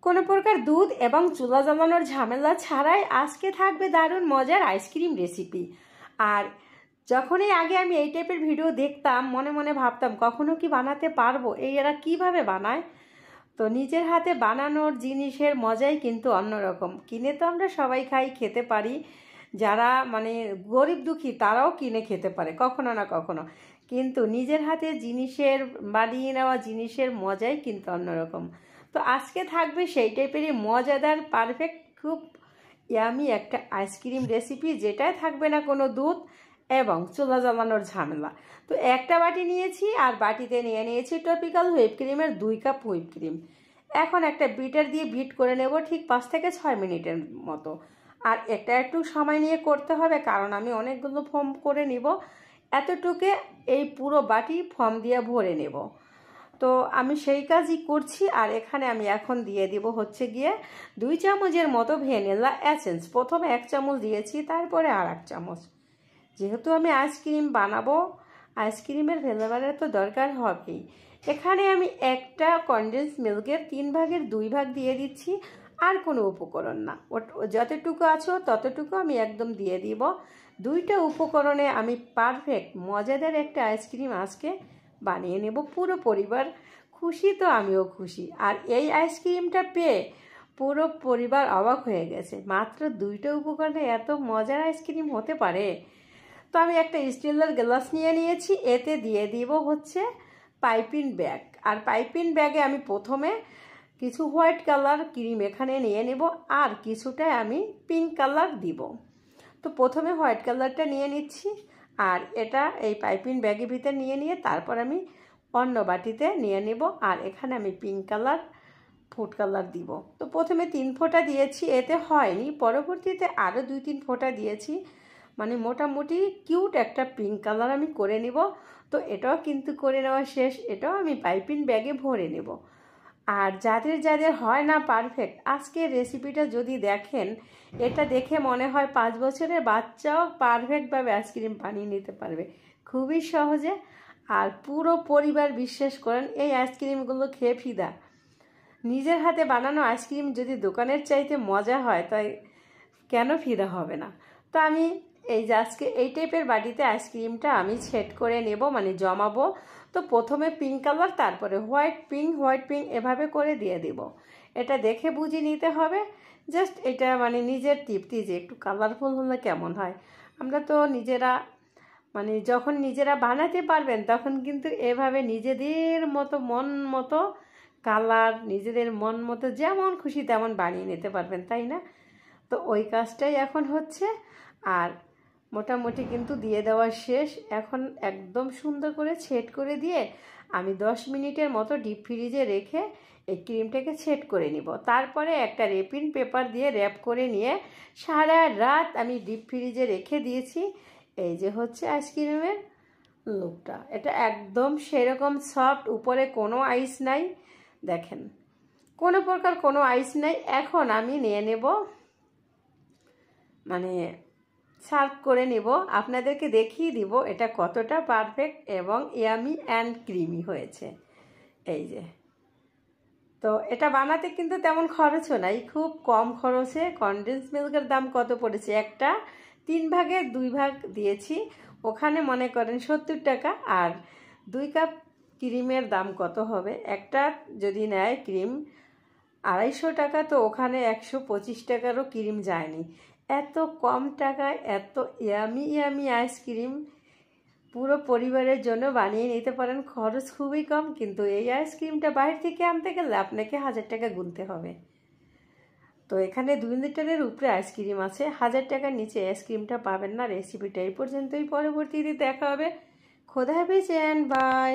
কোনো প্রকার দুধ এবং চুলা জ্বালানোর ঝামেলা ছাড়াই আজকে থাকবে দারুণ মজার আইসক্রিম রেসিপি। আর যখনই আগে আমি এই টাইপের ভিডিও দেখতাম মনে মনে ভাবতাম কখনো কি বানাতে পারবো, এরা কিভাবে বানায়। তো নিজের হাতে বানানোর জিনিসের মজাই কিন্তু অন্যরকম। কিনে তো আমরা সবাই খাই, খেতে পারি, যারা মানে গরিব দুঃখী তারাও কিনে খেতে পারে কখনো না কখনো, কিন্তু নিজের হাতে জিনিসের বানিয়ে নেওয়া জিনিসের মজাই কিন্তু অন্যরকম। তো আজকে থাকবে সেই টাইপেরই মজাদার পারফেক্ট খুব ইয়ামি একটা আইসক্রিম রেসিপি, যেটাই থাকবে না কোনো দুধ এবং চুলা জ্বালানোর ঝামেলা। তো একটা বাটি নিয়েছি আর বাটিতে নিয়ে নিয়েছি টপিক্যাল হুইপ ক্রিমের 2 কাপ হুইপ ক্রিম। এখন একটা বিটার দিয়ে বিট করে নেব ঠিক 5 থেকে 6 মিনিটের মতো। আর এটা একটু সময় নিয়ে করতে হবে, কারণ আমি অনেকগুলো ফোম করে নিব। এতটুকু এই পুরো বাটি ফোম দিয়ে ভরে নেব। তো আমি সেই কাজই করছি। আর এখানে আমি এখন দিয়ে দিব হচ্ছে গিয়ে 2 চামচের মতো ভ্যানিলা এসেন্স। প্রথমে 1 চামচ দিয়েছি, তারপরে আর 1 চামচ। যেহেতু আমি আইসক্রিম বানাবো, আইসক্রিমের ফ্লেভারের তো দরকার হবেই। এখানে আমি একটা কনডেন্স মিল্কের 3 ভাগের 2 ভাগ দিয়ে দিচ্ছি, আর কোনো উপকরণ না। যতটুকু আছো ততটুকু আমি একদম দিয়ে দিব। 2টা উপকরণে আমি পারফেক্ট মজাদার একটা আইসক্রিম আজকে বানিয়ে নেব। পুরো পরিবার খুশি, তো আমিও খুশি। আর এই আইসক্রিমটা পেয়ে পুরো পরিবার অবাক হয়ে গেছে, মাত্র 2টা উপকরণে এত মজার আইসক্রিম হতে পারে। তো আমি একটা স্টিলের গ্লাস নিয়ে নিয়েছি, এতে দিয়ে দিব হচ্ছে পাইপিং ব্যাগ। আর পাইপিং ব্যাগে আমি প্রথমে কিছু হোয়াইট কালার ক্রিম এখানে নিয়ে নেব, আর কিছুটা আমি পিঙ্ক কালার দিব। তো প্রথমে হোয়াইট কালারটা নিয়ে নিচ্ছি, আর এটা এই পাইপিং ব্যাগের ভিতরে নিয়ে তারপর আমি অন্য বাটিতে নিয়ে নেব। আর এখানে আমি পিঙ্ক কালার ফুড কালার দিব। তো প্রথমে 3 ফোঁটা দিয়েছি, এতে হয়নি, পরবর্তীতে আরও 2-3 ফোঁটা দিয়েছি। মানে মোটামুটি কিউট একটা পিঙ্ক কালার আমি করে নিব। তো এটাও কিন্তু করে নেওয়া শেষ, এটাও আমি পাইপিং ব্যাগে ভরে নেব। আর যাদের যাদের হয় না পারফেক্ট, আজকের রেসিপিটা যদি দেখেন, এটা দেখে মনে হয় 5 বছরের বাচ্চাও পারফেক্টভাবে আইসক্রিম বানিয়ে নিতে পারবে খুবই সহজে। আর পুরো পরিবার বিশ্বাস করেন এই আইসক্রিমগুলো খেয়ে ফিদা। নিজের হাতে বানানো আইসক্রিম যদি দোকানের চাইতে মজা হয়, তাই কেন ফিদা হবে না। তো আমি এই যে আজকে এই টাইপের বাটিতে আইসক্রিমটা আমি সেট করে নেব, মানে জমাবো। তো প্রথমে পিঙ্ক কালার, তারপরে হোয়াইট পিঙ্ক এভাবে করে দিয়ে দেব। এটা দেখে বুঝে নিতে হবে। জাস্ট এটা মানে নিজের তৃপ্তি যে একটু কালারফুল হলে কেমন হয়। আমরা তো নিজেরা মানে যখন নিজেরা বানাতে পারবেন তখন কিন্তু এভাবে নিজেদের মতো মন মতো কালার, নিজেদের মন মতো যেমন খুশি তেমন বানিয়ে নিতে পারবেন, তাই না? তো ওই কাজটাই এখন হচ্ছে। আর মোটামুটি কিন্তু দিয়ে দেওয়া শেষ। এখন একদম সুন্দর করে সেট করে দিয়ে আমি 10 মিনিটের মতো ডিপ ফ্রিজে রেখে এই ক্রিমটাকে সেট করে নিব। তারপরে একটা র্যাপিং পেপার দিয়ে র্যাপ করে নিয়ে সারা রাত আমি ডিপ ফ্রিজে রেখে দিয়েছি। এই যে হচ্ছে আইসক্রিমের লুকটা, এটা একদম সেরকম সফট, উপরে কোনো আইস নাই, দেখেন কোনো প্রকার কোনো আইস নাই। এখন আমি নিয়ে নেব, মানে সার্ভ করে নেব, আপনাদেরকে দেখিয়ে দিব এটা কতটা পারফেক্ট এবং ইয়ামি অ্যান্ড ক্রিমি হয়েছে। এই যে, তো এটা বানাতে কিন্তু তেমন খরচও নাই, খুব কম খরচে। কনডেন্স মিল্কের দাম কত পড়েছে, একটা 3 ভাগের 2 ভাগ দিয়েছি, ওখানে মনে করেন 70 টাকা। আর 2 কাপ ক্রিমের দাম কত হবে, একটা যদি নেয় ক্রিম 250 টাকা, তো ওখানে 125 টাকারও ক্রিম যায়নি। এত কম টাকায় এত ইয়ামি আইসক্রিম পুরো পরিবারের জন্য বানিয়ে নিতে পারেন, খরচ খুবই কম। কিন্তু এই আইসক্রিমটা বাইরে থেকে আনতে গেলে আপনাকে 1000 টাকা গুনতে হবে। তো এখানে 2 লিটারের উপরে আইসক্রিম আছে, 1000 টাকার নিচে আইসক্রিমটা পাবেন না। রেসিপিটা এই পর্যন্তই, পরবর্তীতে দেখা হবে। খোদা হাফেজ এন্ড বাই।